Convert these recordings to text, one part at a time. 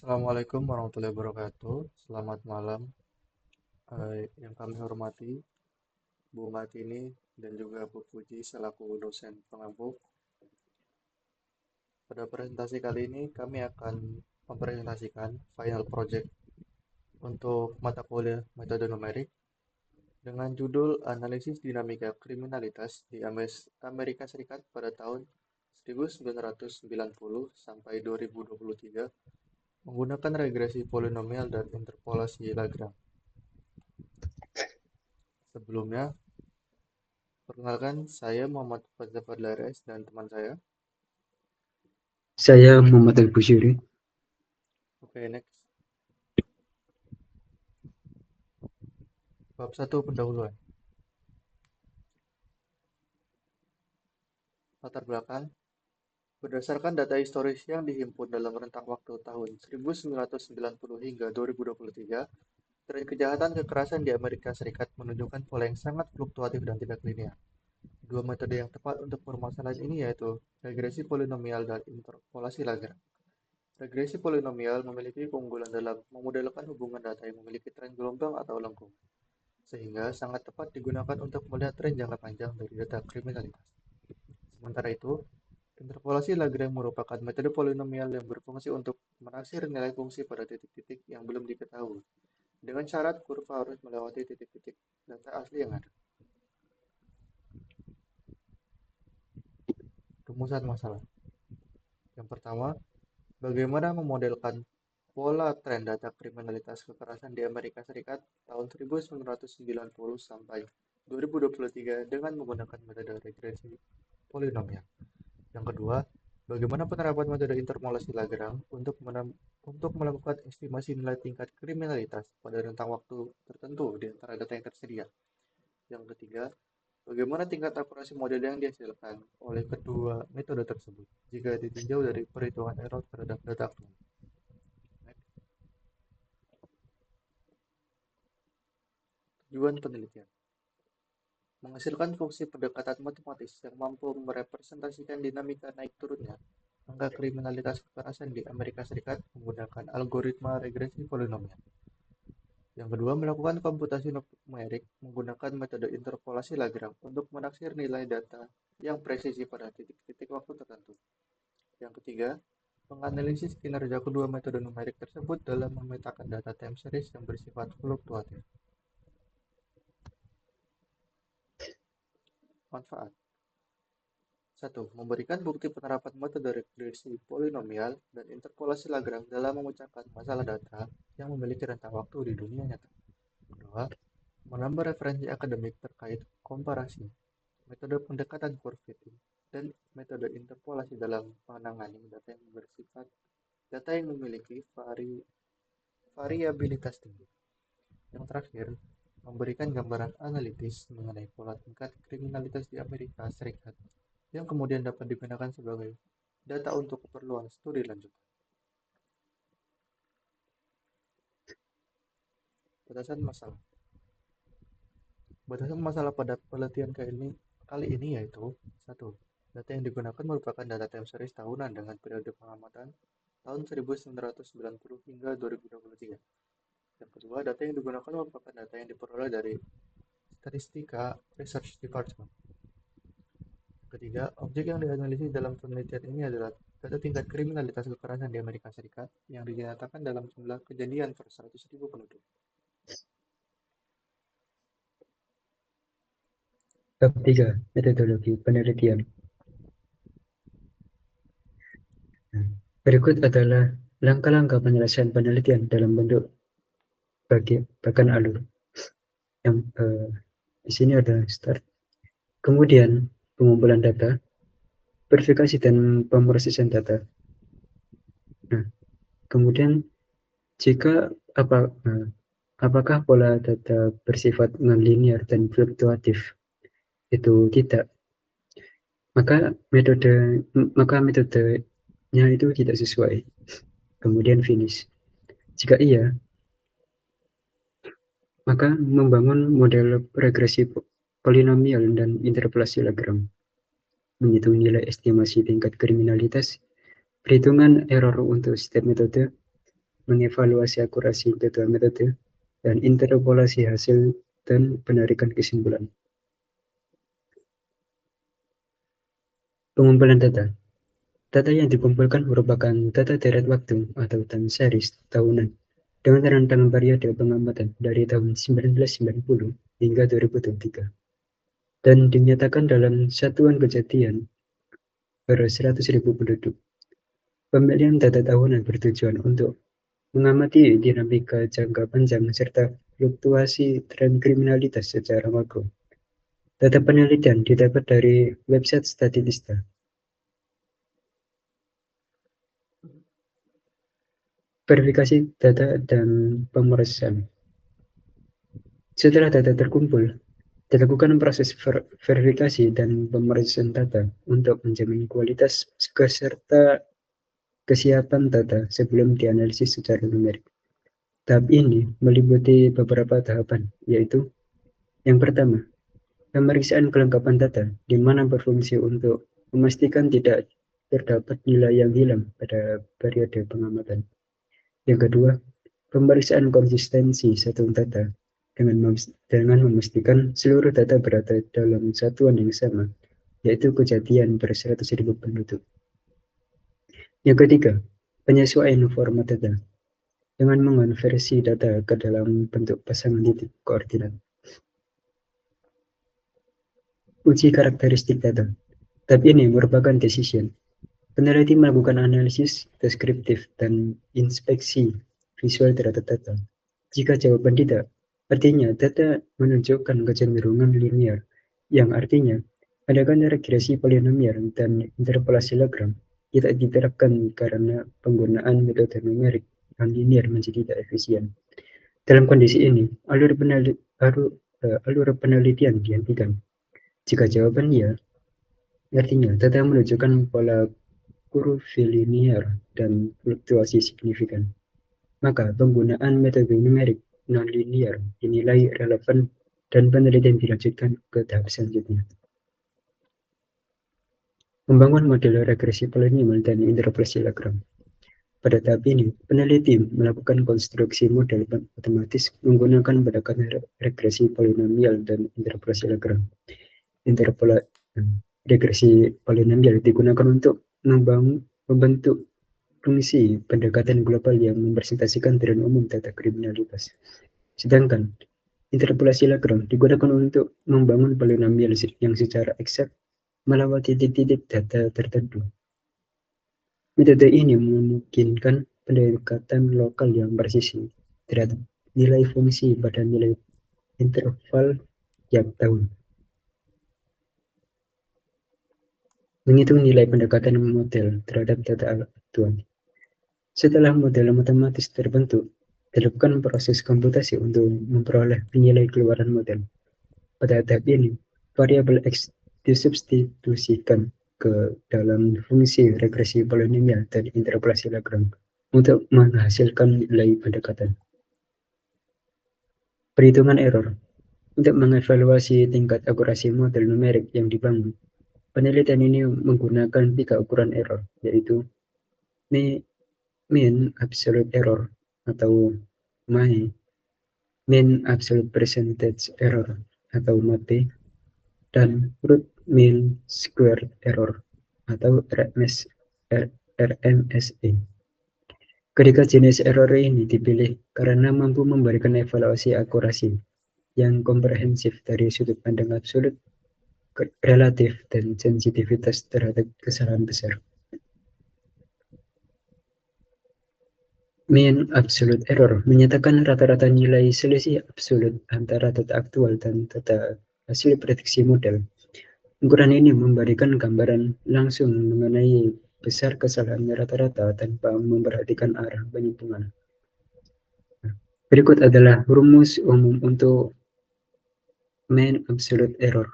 Assalamualaikum warahmatullahi wabarakatuh. Selamat malam, yang kami hormati Bu Martini dan juga Bu Puji selaku dosen pengampu. Pada presentasi kali ini kami akan mempresentasikan final project untuk mata kuliah metode numerik dengan judul Analisis Dinamika Kriminalitas di Amerika Serikat pada tahun 1990 sampai 2023 menggunakan regresi polinomial dan interpolasi Lagrange. Sebelumnya, perkenalkan, saya Muhammad Fazal Fadlares dan teman saya. Saya Muhammad Al-Busyiri. Oke, next. Bab 1 pendahuluan. Latar belakang. Berdasarkan data historis yang dihimpun dalam rentang waktu tahun 1990 hingga 2023, tren kejahatan kekerasan di Amerika Serikat menunjukkan pola yang sangat fluktuatif dan tidak linear. Dua metode yang tepat untuk permasalahan ini yaitu regresi polinomial dan interpolasi Lagrange. Regresi polinomial memiliki keunggulan dalam memodelkan hubungan data yang memiliki tren gelombang atau lengkung, sehingga sangat tepat digunakan untuk melihat tren jangka panjang dari data kriminalitas. Sementara itu, interpolasi Lagrange merupakan metode polinomial yang berfungsi untuk menaksir nilai fungsi pada titik-titik yang belum diketahui, dengan syarat kurva harus melewati titik-titik data asli yang ada. Rumusan masalah. Yang pertama, bagaimana memodelkan pola tren data kriminalitas kekerasan di Amerika Serikat tahun 1990 sampai 2023 dengan menggunakan metode regresi polinomial. Yang kedua, bagaimana penerapan metode interpolasi Lagrange untuk melakukan estimasi nilai tingkat kriminalitas pada rentang waktu tertentu di antara data yang tersedia. Yang ketiga, bagaimana tingkat akurasi model yang dihasilkan oleh kedua metode tersebut jika ditinjau dari perhitungan error terhadap data aktual. Tujuan penelitian. Menghasilkan fungsi pendekatan matematis yang mampu merepresentasikan dinamika naik turunnya angka kriminalitas kekerasan di Amerika Serikat menggunakan algoritma regresi polinomial. Yang kedua, melakukan komputasi numerik menggunakan metode interpolasi Lagrange untuk menaksir nilai data yang presisi pada titik-titik waktu tertentu. Yang ketiga, menganalisis kinerja kedua metode numerik tersebut dalam memetakan data time series yang bersifat fluktuatif. Manfaat. 1. Memberikan bukti penerapan metode regresi polinomial dan interpolasi Lagrange dalam memecahkan masalah data yang memiliki rentang waktu di dunia nyata. 2. Menambah referensi akademik terkait komparasi, metode pendekatan curve fitting, dan metode interpolasi dalam menangani data yang memiliki variabilitas tinggi. Yang terakhir, memberikan gambaran analitis mengenai pola tingkat kriminalitas di Amerika Serikat yang kemudian dapat digunakan sebagai data untuk keperluan studi lanjutan. Batasan masalah. Batasan masalah pada penelitian kali ini yaitu 1. Data yang digunakan merupakan data time series tahunan dengan periode pengamatan tahun 1990 hingga 2023. Yang kedua, data yang digunakan merupakan data yang diperoleh dari Statistika Research Department. Ketiga, objek yang dianalisis dalam penelitian ini adalah data tingkat kriminalitas kekerasan di Amerika Serikat yang dinyatakan dalam jumlah kejadian per 100.000 penduduk. Bab 3. Metodologi penelitian. Berikut adalah langkah-langkah penyelesaian penelitian dalam bentuk bagan alur. Yang di sini ada start, kemudian pengumpulan data, verifikasi dan pemrosesan data. Nah, kemudian jika apakah pola data bersifat non-linear dan fluktuatif? Itu tidak. Maka metodenya itu tidak sesuai. Kemudian finish. Jika iya, maka membangun model regresi polinomial dan interpolasi Lagrange, menghitung nilai estimasi tingkat kriminalitas, perhitungan error untuk setiap metode, mengevaluasi akurasi data metode, dan interpolasi hasil dan penarikan kesimpulan. Pengumpulan data. Data yang dikumpulkan merupakan data deret waktu atau time series tahunan dengan rentang periode pengamatan dari tahun 1990 hingga 2023 dan dinyatakan dalam satuan kejadian per 100.000 penduduk. Pemilihan data tahunan bertujuan untuk mengamati dinamika jangka panjang serta fluktuasi tren kriminalitas secara makro. Data penelitian didapat dari website Statista. Verifikasi data dan pemrosesan. Setelah data terkumpul, dilakukan proses verifikasi dan pemrosesan data untuk menjamin kualitas serta kesiapan data sebelum dianalisis secara numerik. Tahap ini meliputi beberapa tahapan, yaitu yang pertama, pemeriksaan kelengkapan data, di mana berfungsi untuk memastikan tidak terdapat nilai yang hilang pada periode pengamatan. Yang kedua, pemeriksaan konsistensi satu data dengan memastikan seluruh data berada dalam satuan yang sama, yaitu kejadian per 100.000 penduduk. Yang ketiga, penyesuaian format data dengan mengonversi data ke dalam bentuk pasangan titik koordinat. Uji karakteristik data. Tahap ini merupakan decision. Peneliti melakukan analisis deskriptif dan inspeksi visual terhadap data. Jika jawaban tidak, artinya data menunjukkan kecenderungan linear, yang artinya adakan regresi polinomial dan interpolasi Lagrange tidak diterapkan karena penggunaan metode numerik yang linear menjadi tidak efisien. Dalam kondisi ini, alur penelitian dihentikan. Jika jawaban ya, artinya data menunjukkan pola kurvilinear dan fluktuasi signifikan. Maka penggunaan metode numerik non-linear dinilai relevan dan penelitian dilanjutkan ke tahap selanjutnya. Membangun model regresi polinomial dan interpolasi Lagrange. Pada tahap ini, peneliti melakukan konstruksi model matematis menggunakan pendekatan regresi polinomial dan interpolasi Lagrange. Regresi polinomial digunakan untuk membentuk fungsi pendekatan global yang mempresentasikan tren umum data kriminalitas. Sedangkan interpolasi Lagrange digunakan untuk membangun polinomial yang secara eksak melewati titik-titik data tertentu. Metode ini memungkinkan pendekatan lokal yang presisi terhadap nilai fungsi pada nilai interval tiap tahun. Menghitung nilai pendekatan model terhadap data aktual. Setelah model matematis terbentuk, dilakukan proses komputasi untuk memperoleh nilai keluaran model. Pada tahap ini, variabel X disubstitusikan ke dalam fungsi regresi polinomial dan interpolasi Lagrange untuk menghasilkan nilai pendekatan. Perhitungan error. Untuk mengevaluasi tingkat akurasi model numerik yang dibangun, penelitian ini menggunakan 3 ukuran error, yaitu mean absolute error atau MAE, mean absolute percentage error atau MAPE, dan root mean squared error atau RMSE. Ketiga jenis error ini dipilih karena mampu memberikan evaluasi akurasi yang komprehensif dari sudut pandang absolut, relatif, dan sensitivitas terhadap kesalahan besar. Mean absolute error menyatakan rata-rata nilai selisih absolut antara data aktual dan data hasil prediksi model. Ukuran ini memberikan gambaran langsung mengenai besar kesalahan rata-rata tanpa memperhatikan arah penyimpangan. Berikut adalah rumus umum untuk mean absolute error.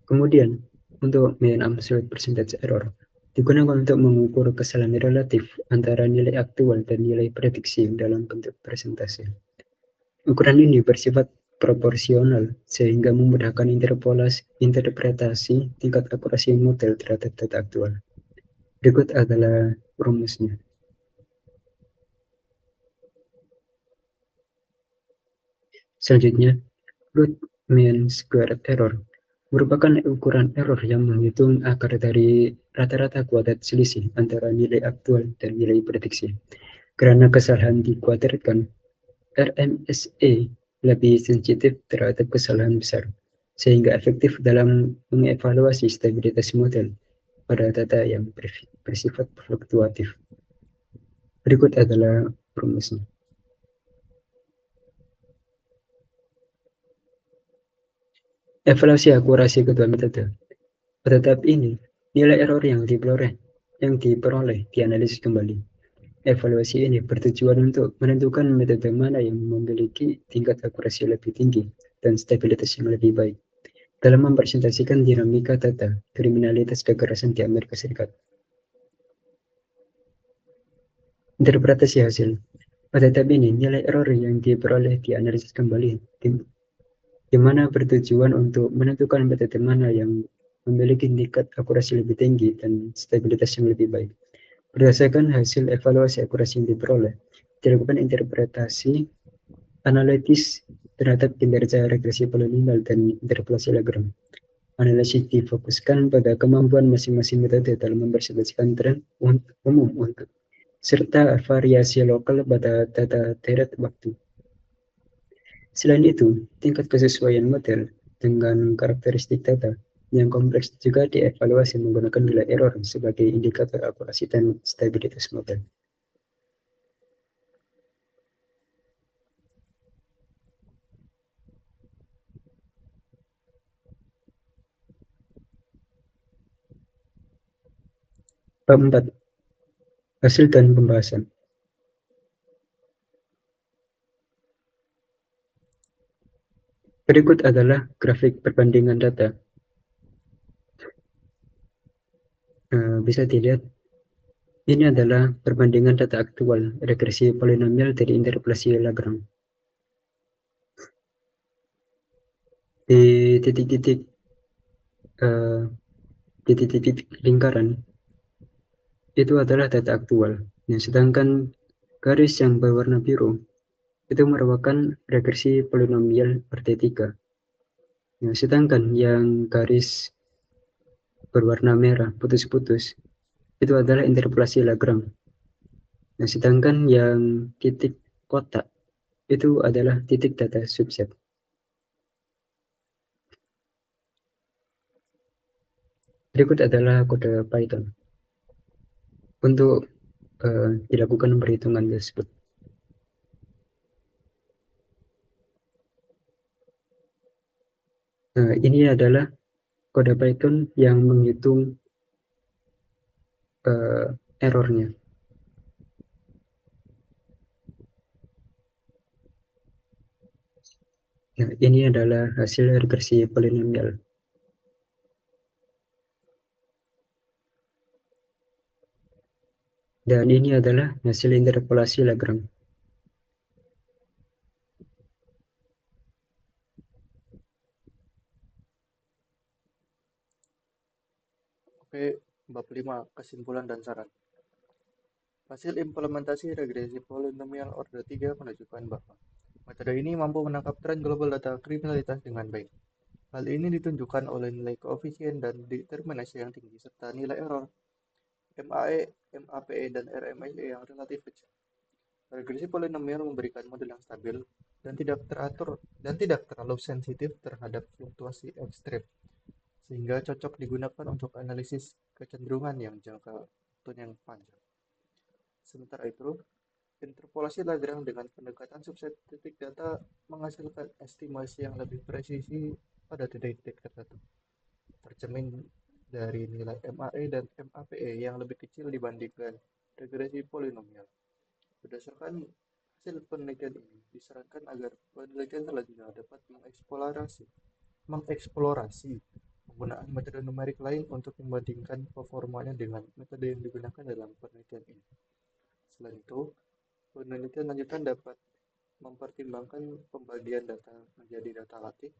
Kemudian, untuk mean absolute percentage error, digunakan untuk mengukur kesalahan relatif antara nilai aktual dan nilai prediksi dalam bentuk persentase. Ukuran ini bersifat proporsional sehingga memudahkan interpretasi tingkat akurasi model terhadap data aktual. Berikut adalah rumusnya. Selanjutnya, root mean squared error merupakan ukuran error yang menghitung akar dari rata-rata kuadrat selisih antara nilai aktual dan nilai prediksi. Karena kesalahan dikuadratkan, RMSE lebih sensitif terhadap kesalahan besar, sehingga efektif dalam mengevaluasi stabilitas model pada data yang bersifat fluktuatif. Berikut adalah rumusnya. Evaluasi akurasi kedua metode. Pada tahap ini, nilai error yang diperoleh dianalisis kembali. Evaluasi ini bertujuan untuk menentukan metode mana yang memiliki tingkat akurasi lebih tinggi dan stabilitas yang lebih baik dalam mempresentasikan dinamika data kriminalitas kekerasan di Amerika Serikat. Interpretasi hasil. Pada tahap ini, nilai error yang diperoleh dianalisis kembali, di mana bertujuan untuk menentukan metode mana yang memiliki tingkat akurasi lebih tinggi dan stabilitas yang lebih baik. Berdasarkan hasil evaluasi akurasi yang diperoleh, dilakukan interpretasi analitis terhadap kinerja regresi polinomial dan interpolasi Lagrange. Analisis difokuskan pada kemampuan masing-masing metode dalam mempresentasikan tren umum untuk serta variasi lokal pada data deret waktu. Selain itu, tingkat kesesuaian model dengan karakteristik data yang kompleks juga dievaluasi menggunakan nilai error sebagai indikator akurasi dan stabilitas model. Bab 4. Hasil dan pembahasan. Berikut adalah grafik perbandingan data. Bisa dilihat, ini adalah perbandingan data aktual regresi polinomial dari interpolasi Lagrange. Di titik-titik lingkaran itu adalah data aktual. Sedangkan garis yang berwarna biru itu merupakan regresi polinomial RT3. Sedangkan yang garis berwarna merah putus-putus itu adalah interpolasi Lagrange. Sedangkan yang titik kotak itu adalah titik data subset. Berikut adalah kode Python untuk dilakukan perhitungan tersebut. Ini adalah kode Python yang menghitung errornya. Ini adalah hasil regresi polinomial. Dan ini adalah hasil interpolasi Lagrange. Oke, bab 5, kesimpulan dan saran. Hasil implementasi regresi polinomial order 3 menunjukkan bahwa metode ini mampu menangkap tren global data kriminalitas dengan baik. Hal ini ditunjukkan oleh nilai koefisien dan determinasi yang tinggi serta nilai error MAE, MAPE, dan RMSE yang relatif kecil. Regresi polinomial memberikan model yang stabil dan tidak terlalu sensitif terhadap fluktuasi ekstrem, sehingga cocok digunakan untuk analisis kecenderungan yang jangka waktunya yang panjang. Sementara itu, interpolasi Lagrange dengan pendekatan subset titik data menghasilkan estimasi yang lebih presisi pada titik-titik tertentu, tercermin dari nilai MAE dan MAPE yang lebih kecil dibandingkan regresi polinomial. Berdasarkan hasil penelitian ini, disarankan agar penelitian selanjutnya dapat mengeksplorasi penggunaan metode numerik lain untuk membandingkan performanya dengan metode yang digunakan dalam penelitian ini. Selain itu, penelitian lanjutan dapat mempertimbangkan pembagian data menjadi data latih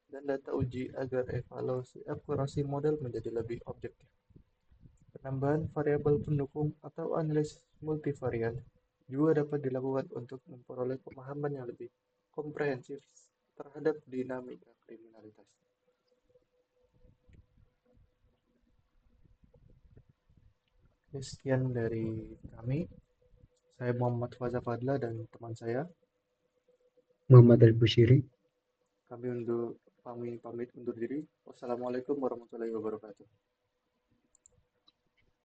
dan data uji agar evaluasi akurasi model menjadi lebih objektif. Penambahan variabel pendukung atau analisis multivarian juga dapat dilakukan untuk memperoleh pemahaman yang lebih komprehensif terhadap dinamika kriminalitas. Sekian dari kami. Saya Muhammad Faza Fadla dan teman saya. Muhammad Al-Bushiri. Kami pamit undur diri. Wassalamualaikum warahmatullahi wabarakatuh.